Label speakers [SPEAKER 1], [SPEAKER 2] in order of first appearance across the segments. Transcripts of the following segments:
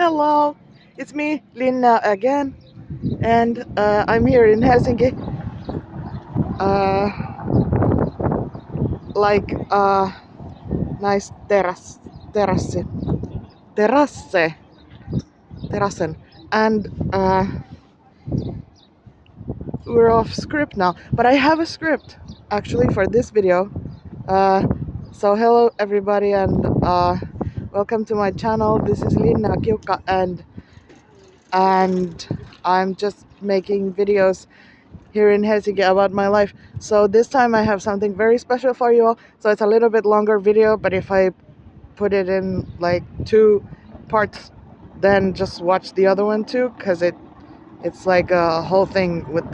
[SPEAKER 1] Hello, it's me, Linnea again, and I'm here in Helsinki. Uh, like nice terrasse, terrassen, and we're off script now. But I have a script actually for this video. Uh, so hello everybody, and welcome to my channel. This is Linnea Kiukka, and I'm just making videos here in Helsinki about my life. So this time I have something very special for you all. So it's a little bit longer video, but if I put it in like 2 parts, then just watch the other one too, because it's like a whole thing with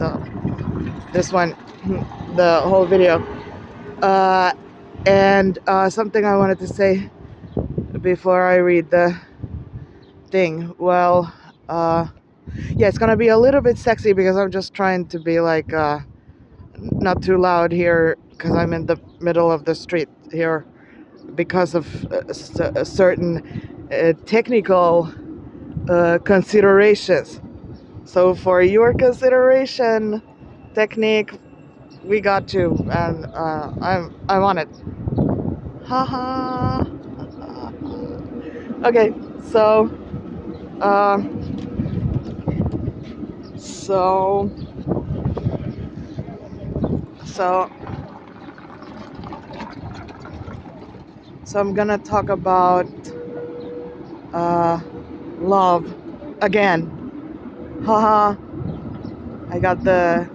[SPEAKER 1] this one, the whole video. And something I wanted to say before I read the thing. Well, yeah, it's gonna be a little bit sexy because I'm just trying to be like not too loud here because I'm in the middle of the street here because of certain technical considerations. So for your consideration, technique, we got you, and I'm on it. Haha. Okay, so uh, so so so I'm gonna talk about uh, love again. Haha, I got the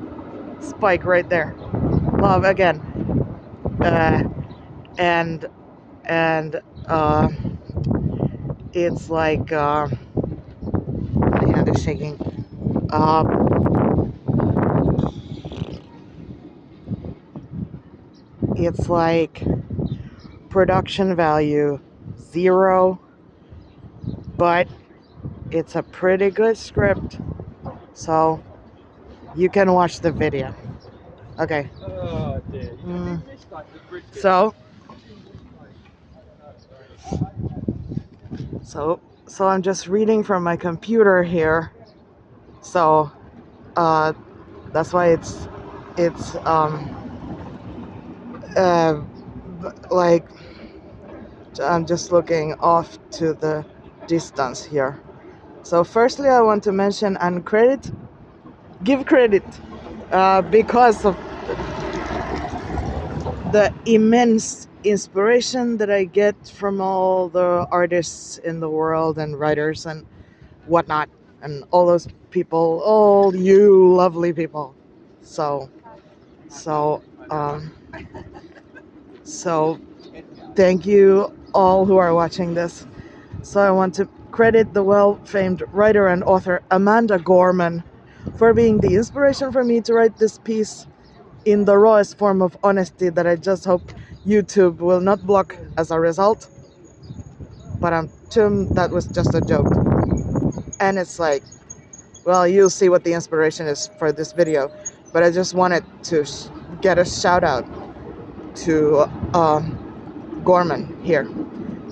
[SPEAKER 1] spike right there. Love again. Uh, and and it's like my hand is shaking. Uh, it's like production value 0, but it's a pretty good script, so you can watch the video. Okay. So so I'm just reading from my computer here. So that's why it's uh, like I'm just looking off to the distance here. So firstly, I want to mention and give credit because of the immense inspiration that I get from all the artists in the world and writers and whatnot, and all those people, all you lovely people. So, so, um, so thank you all who are watching this. So I want to credit the well-famed writer and author Amanda Gorman for being the inspiration for me to write this piece in the rawest form of honesty that I just hope YouTube will not block as a result. But that was just a joke. And it's like, well, you'll see what the inspiration is for this video. But I just wanted to get a shout out to Gorman here.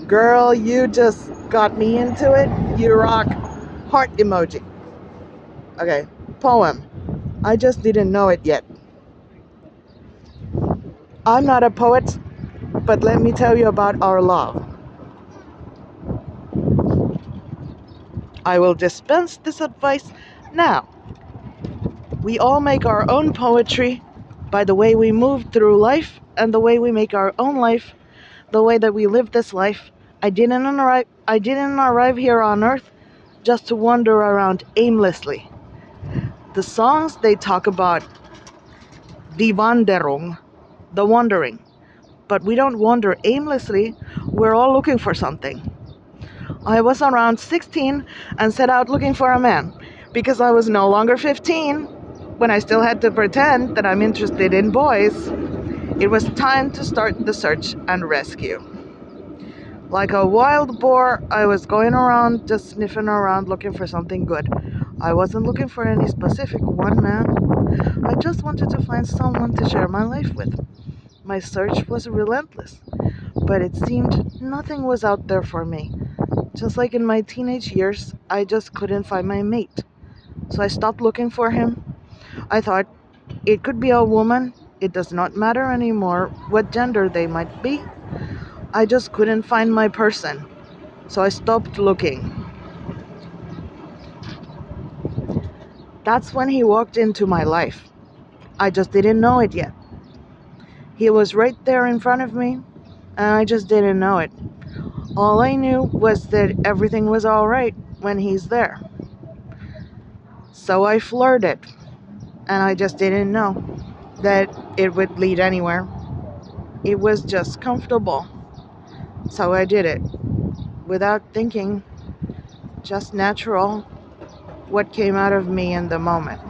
[SPEAKER 1] Girl, you just got me into it. You rock. Heart emoji. Okay, poem. I just didn't know it yet. I'm not a poet, but let me tell you about our love. I will dispense this advice now. We all make our own poetry by the way we move through life and the way we make our own life, the way that we live this life. I didn't arrive here on earth just to wander around aimlessly. The songs, they talk about die Wanderung, the wandering. But we don't wander aimlessly, we're all looking for something. I was around 16 and set out looking for a man, because I was no longer 15, when I still had to pretend that I'm interested in boys. It was time to start the search and rescue. Like a wild boar, I was going around, just sniffing around looking for something good. I wasn't looking for any specific one man. I just wanted to find someone to share my life with. My search was relentless, but it seemed nothing was out there for me. Just like in my teenage years, I just couldn't find my mate. So I stopped looking for him. I thought it could be a woman. It does not matter anymore what gender they might be. I just couldn't find my person. So I stopped looking. That's when he walked into my life. I just didn't know it yet. He was right there in front of me, and I just didn't know it. All I knew was that everything was alright when he's there. So I flirted, and I just didn't know that it would lead anywhere. It was just comfortable. So I did it without thinking, just natural, what came out of me in the moment.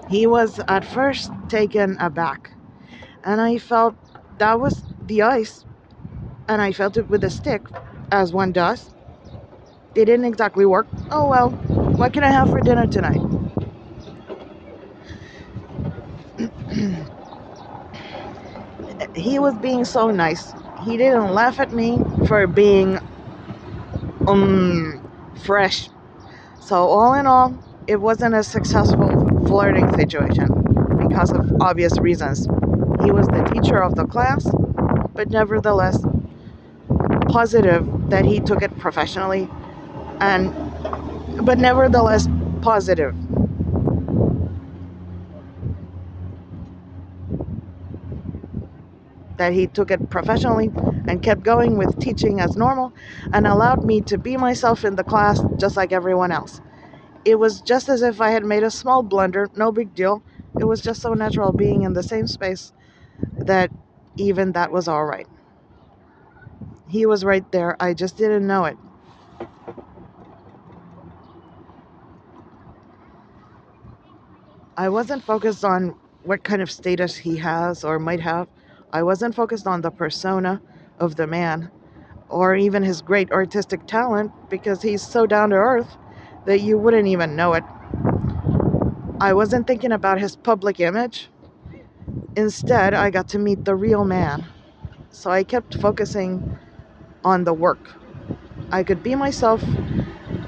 [SPEAKER 1] He was at first taken aback, and I felt that was the ice, and I felt it with a stick, as one does. It didn't exactly work. Oh well, what can I have for dinner tonight? He was being so nice. He didn't laugh at me for being fresh. So all in all, it wasn't a successful flirting situation because of obvious reasons. He was the teacher of the class, but nevertheless positive that he took it professionally, and but nevertheless positive that he took it professionally and kept going with teaching as normal and allowed me to be myself in the class just like everyone else. It was just as if I had made a small blunder, no big deal. It was just so natural being in the same space that even that was all right. He was right there, I just didn't know it. I wasn't focused on what kind of status he has or might have. I wasn't focused on the persona of the man or even his great artistic talent because he's so down to earth that you wouldn't even know it. I wasn't thinking about his public image. Instead, I got to meet the real man. So I kept focusing on the work. I could be myself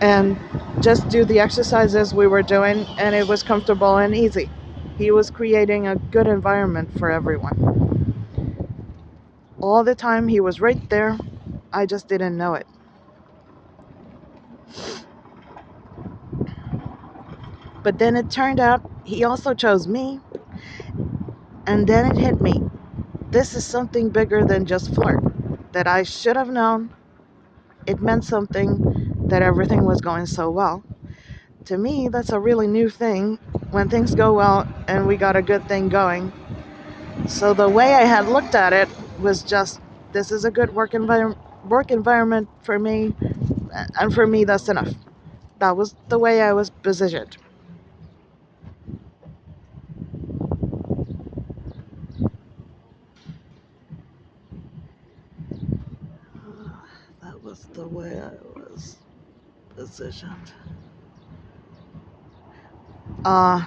[SPEAKER 1] and just do the exercises we were doing, and it was comfortable and easy. He was creating a good environment for everyone. All the time, he was right there. I just didn't know it. But then it turned out he also chose me, and then it hit me. This is something bigger than just flirt. That I should have known. It meant something that everything was going so well. To me, that's a really new thing when things go well and we got a good thing going. So the way I had looked at it was just, this is a good work environment for me, and for me that's enough. That was the way I was positioned. That was the way I was positioned. Uh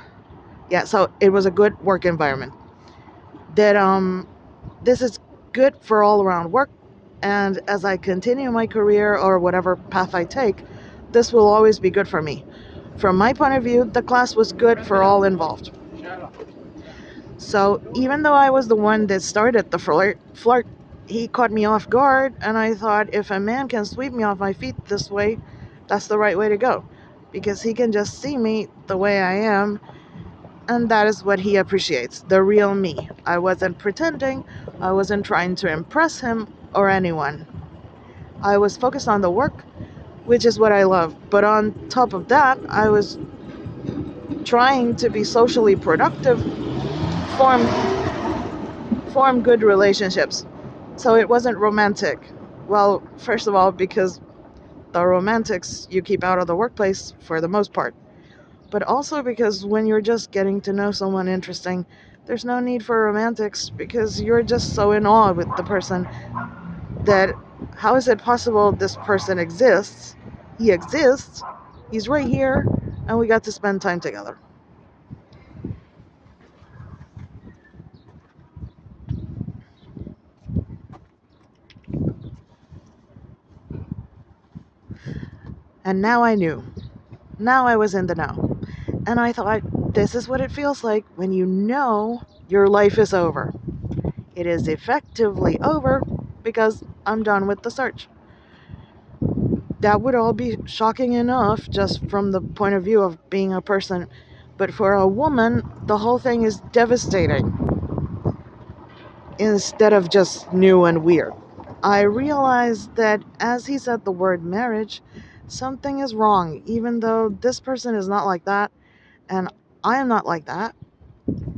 [SPEAKER 1] yeah, so it was a good work environment. That this is good for all around work, and as I continue my career or whatever path I take, this will always be good for me. From my point of view, the class was good for all involved. So even though I was the one that started the flirt, he caught me off guard, and I thought if a man can sweep me off my feet this way, that's the right way to go. Because he can just see me the way I am, and that is what he appreciates, the real me. I wasn't pretending, I wasn't trying to impress him or anyone. I was focused on the work, which is what I love. But on top of that, I was trying to be socially productive, form form good relationships. So it wasn't romantic. Well, first of all, because the romantics you keep out of the workplace for the most part. But also because when you're just getting to know someone interesting, there's no need for romantics because you're just so in awe with the person that how is it possible this person exists? He exists, he's right here, and we got to spend time together. And now I knew. Now I was in the know. And I thought, this is what it feels like when you know your life is over. It is effectively over because I'm done with the search. That would all be shocking enough just from the point of view of being a person. But for a woman, the whole thing is devastating instead of just new and weird. I realized that as he said the word marriage, something is wrong, even though this person is not like that, and I am not like that.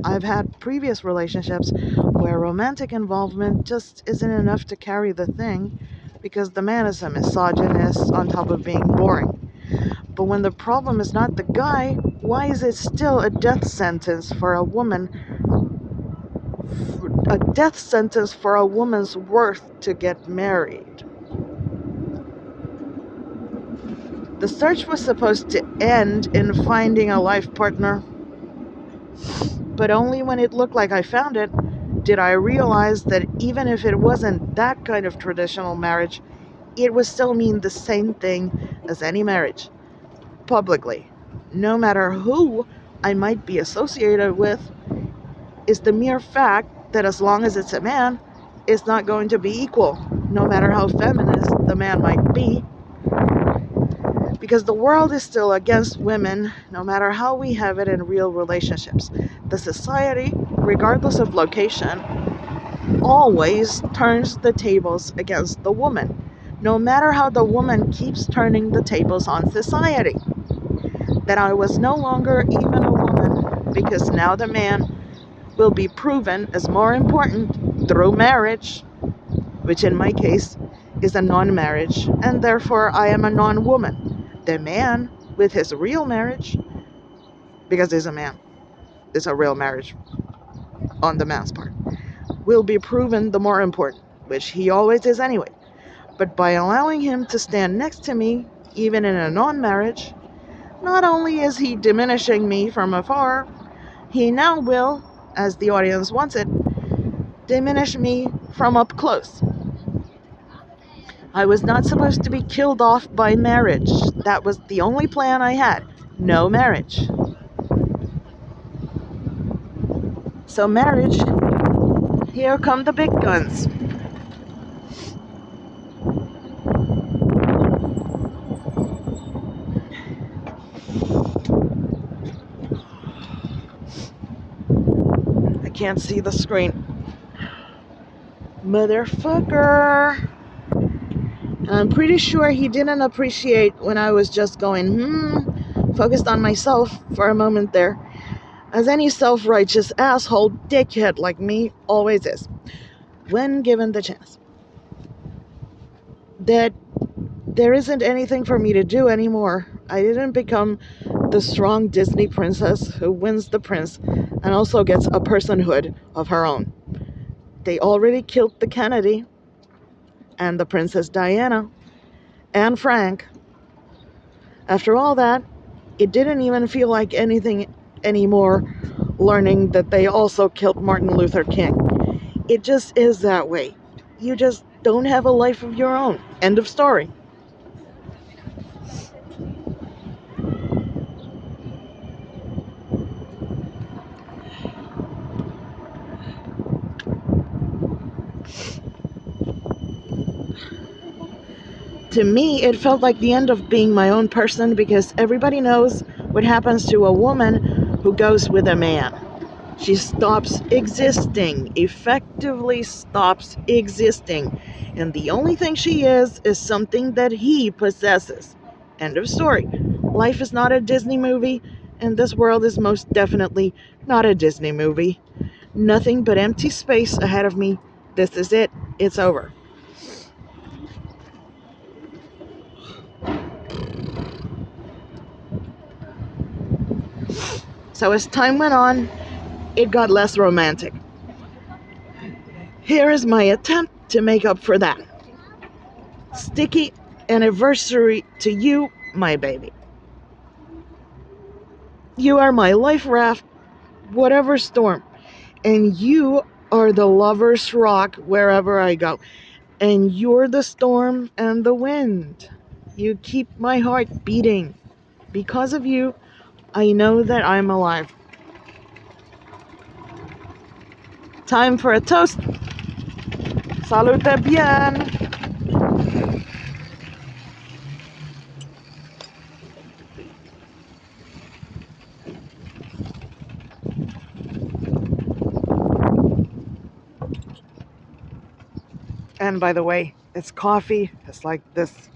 [SPEAKER 1] I've had previous relationships where romantic involvement just isn't enough to carry the thing because the man is a misogynist on top of being boring. But when the problem is not the guy, why is it still a death sentence for a woman? A death sentence for a woman's worth to get married. The search was supposed to end in finding a life partner, but only when it looked like I found it did I realize that even if it wasn't that kind of traditional marriage, it would still mean the same thing as any marriage. Publicly, no matter who I might be associated with, is the mere fact that as long as it's a man, it's not going to be equal, no matter how feminist the man might be. Because the world is still against women, no matter how we have it in real relationships. The society, regardless of location, always turns the tables against the woman, no matter how the woman keeps turning the tables on society. That I was no longer even a woman, because now the man will be proven as more important through marriage, which in my case is a non-marriage, and therefore I am a non-woman. The man, with his real marriage, because he's a man, it's a real marriage on the man's part, will be proven the more important, which he always is anyway. But by allowing him to stand next to me, even in a non-marriage, not only is he diminishing me from afar, he now will, as the audience wants it, diminish me from up close. I was not supposed to be killed off by marriage. That was the only plan I had. No marriage. So marriage, here come the big guns. I can't see the screen. Motherfucker. I'm pretty sure he didn't appreciate when I was just going, focused on myself for a moment there, as any self-righteous asshole dickhead like me always is, when given the chance. That there isn't anything for me to do anymore. I didn't become the strong Disney princess who wins the prince and also gets a personhood of her own. They already killed the Kennedy and the Princess Diana and Frank. After all that, it didn't even feel like anything anymore learning that they also killed Martin Luther King. It just is that way. You just don't have a life of your own. End of story. To me, it felt like the end of being my own person because everybody knows what happens to a woman who goes with a man. She stops existing, effectively stops existing. And the only thing she is something that he possesses. End of story. Life is not a Disney movie, and this world is most definitely not a Disney movie. Nothing but empty space ahead of me. This is it. It's over. So as time went on, it got less romantic. Here is my attempt to make up for that. Sticky anniversary to you, my baby. You are my life raft, whatever storm. And you are the lover's rock wherever I go. And you're the storm and the wind. You keep my heart beating. Because of you, I know that I'm alive. Time for a toast. Salute bien. And by the way, it's coffee. It's like this.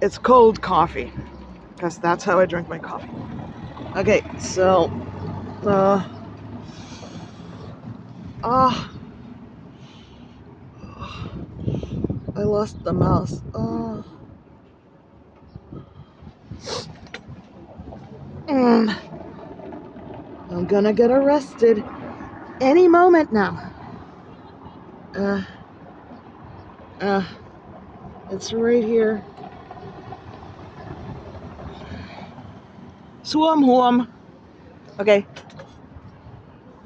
[SPEAKER 1] It's cold coffee. Because that's how I drink my coffee. Okay, so. Uh. Ah. I lost the mouse. Oh. I'm gonna get arrested any moment now. Uh. Uh. It's right here. Swum. Okay.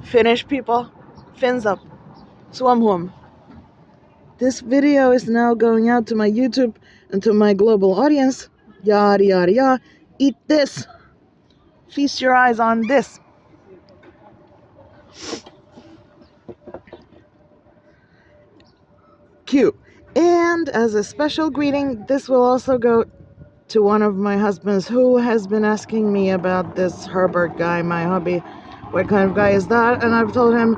[SPEAKER 1] Finish, people. Fins up. Swum. This video is now going out to my YouTube and to my global audience. Yada yada yada. Eat this. Feast your eyes on this. Cute. And as a special greeting, this will also go to one of my husbands who has been asking me about this Herbert guy, my hubby. What kind of guy is that? And I've told him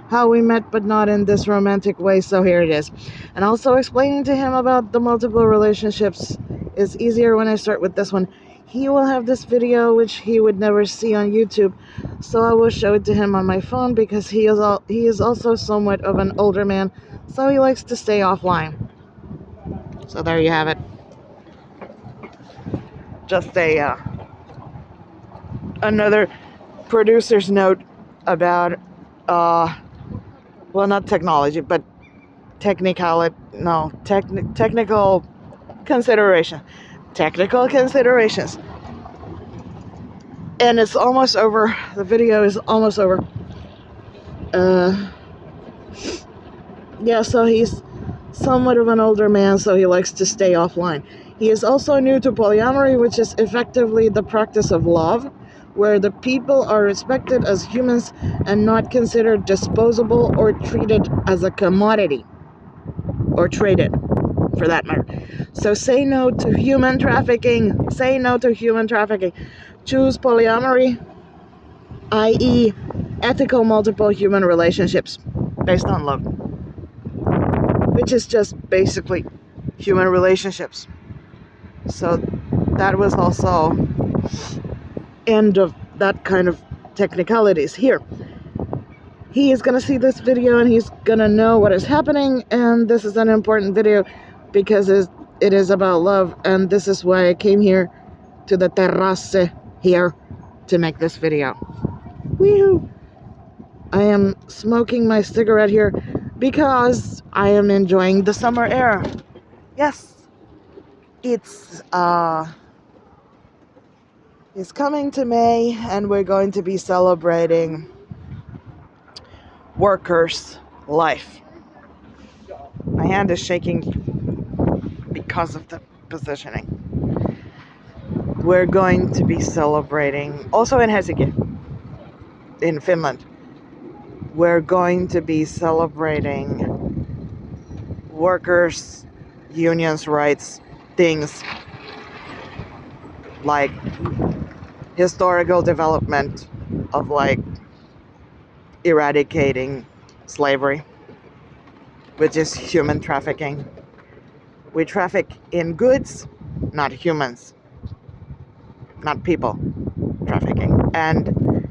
[SPEAKER 1] how we met, but not in this romantic way, so here it is. And also explaining to him about the multiple relationships is easier when I start with this one. He will have this video which he would never see on YouTube, so I will show it to him on my phone because he is also somewhat of an older man, so he likes to stay offline. So there you have it. Just another producer's note about well, not technology, but technical consideration technical considerations. And it's almost over. The video is almost over. Yeah, so he's somewhat of an older man, so he likes to stay offline. He is also new to polyamory, which is effectively the practice of love, where the people are respected as humans and not considered disposable or treated as a commodity, or traded, for that matter. So say no to human trafficking. Say no to human trafficking. Choose polyamory, i.e., ethical multiple human relationships based on love, which is just basically human relationships. So that was also end of that kind of technicalities. Here, he is going to see this video and he's going to know what is happening, and this is an important video because it is about love, and this is why I came here to the terrace here to make this video. Woohoo! I am smoking my cigarette here because I am enjoying the summer air. Yes, it's coming to May, and we're going to be celebrating workers' life. My hand is shaking because of the positioning. We're going to be celebrating, also in Helsinki, in Finland, we're going to be celebrating workers' unions' rights, things like historical development of like eradicating slavery, which is human trafficking. We traffic in goods, not humans, not people trafficking. And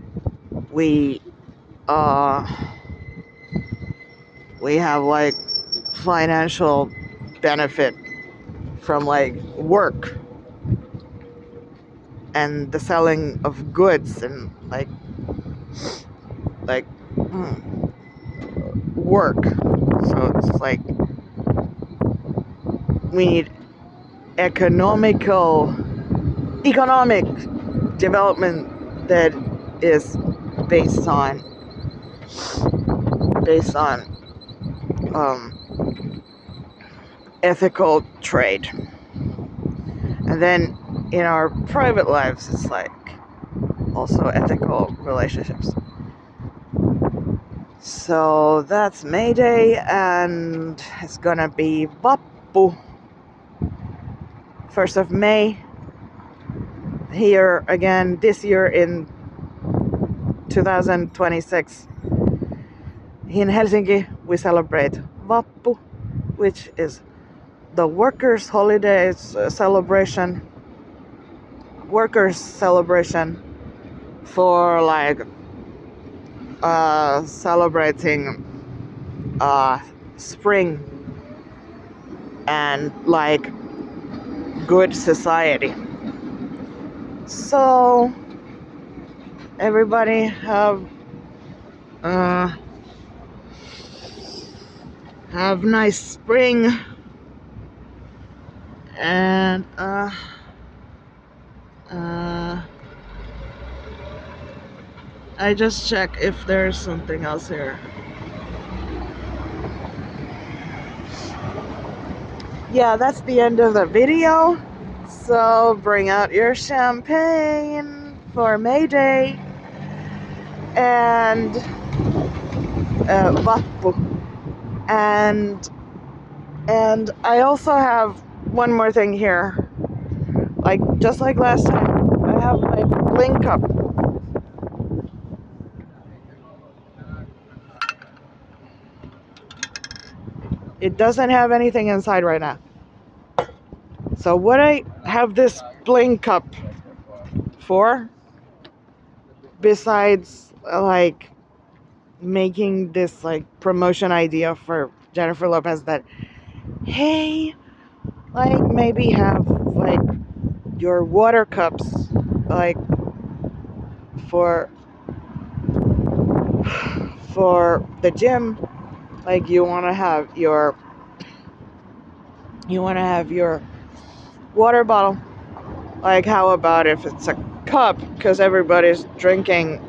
[SPEAKER 1] we have like financial benefit from like work and the selling of goods and like work. So it's like we need economic development that is based on ethical trade. And then in our private lives, it's like also ethical relationships. So that's May Day, and it's gonna be Vappu, 1st of May. Here again this year in 2026. In Helsinki, we celebrate Vappu, which is the workers' holidays celebration. Workers' celebration for like celebrating spring and like good society. So everybody have nice spring, and I just check if there's something else here. Yeah, that's the end of the video. So bring out your champagne for May Day and Vappu. And I also have one more thing here. Like just like last time, I have my bling cup. It doesn't have anything inside right now. So what I have this bling cup for, besides like making this like promotion idea for Jennifer Lopez that, hey, like maybe have like your water cups like for the gym, like you want to have your water bottle. Like how about if it's a cup, because everybody's drinking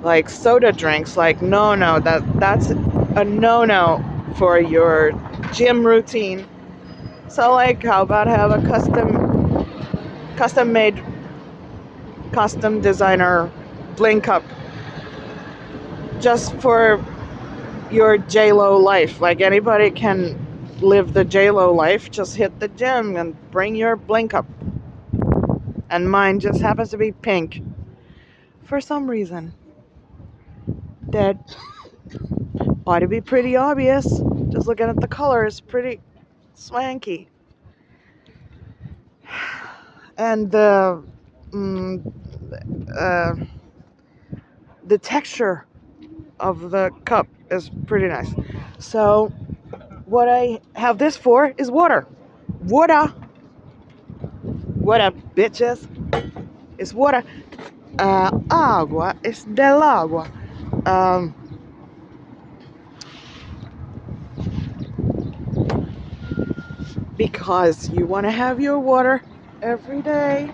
[SPEAKER 1] like soda drinks. Like no, that's a no for your gym routine. So like how about have a custom made, custom designer bling cup just for your J-Lo life. Like anybody can live the J-Lo life. Just hit the gym and bring your bling cup. And mine just happens to be pink for some reason. That ought to be pretty obvious. Just looking at the color, it's pretty swanky. And the texture of the cup is pretty nice. So what I have this for is water. Water, bitches. It's water. Agua es del agua. Because you want to have your water every day.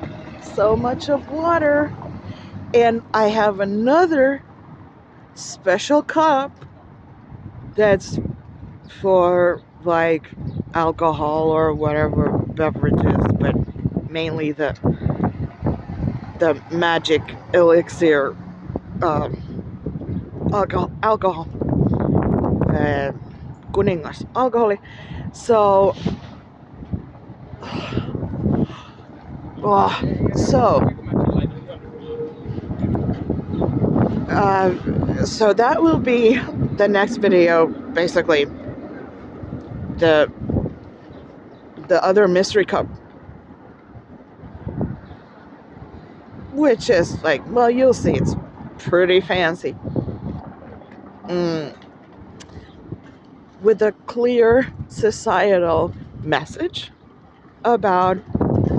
[SPEAKER 1] So much of water. And I have another special cup that's for like alcohol or whatever beverages, but mainly the magic elixir alcohol, kuningas alcohol. So so that will be the next video, basically the other mystery cup, which is like, well, you'll see, it's pretty fancy, with a clear societal message about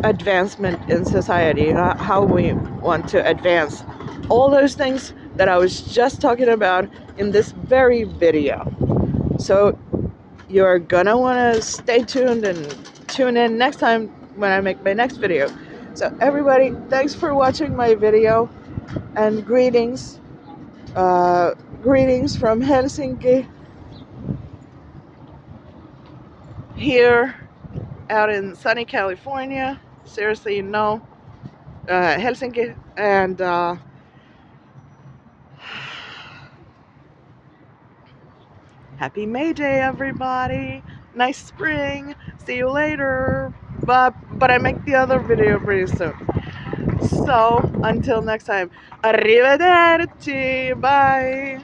[SPEAKER 1] advancement in society, how we want to advance all those things that I was just talking about in this very video. So you're gonna want to stay tuned and tune in next time when I make my next video. So everybody, thanks for watching my video, and greetings from Helsinki. here out in sunny California. Seriously, no, Helsinki, and happy May Day, everybody! Nice spring. See you later. But I make the other video pretty soon. So until next time, arrivederci. Bye.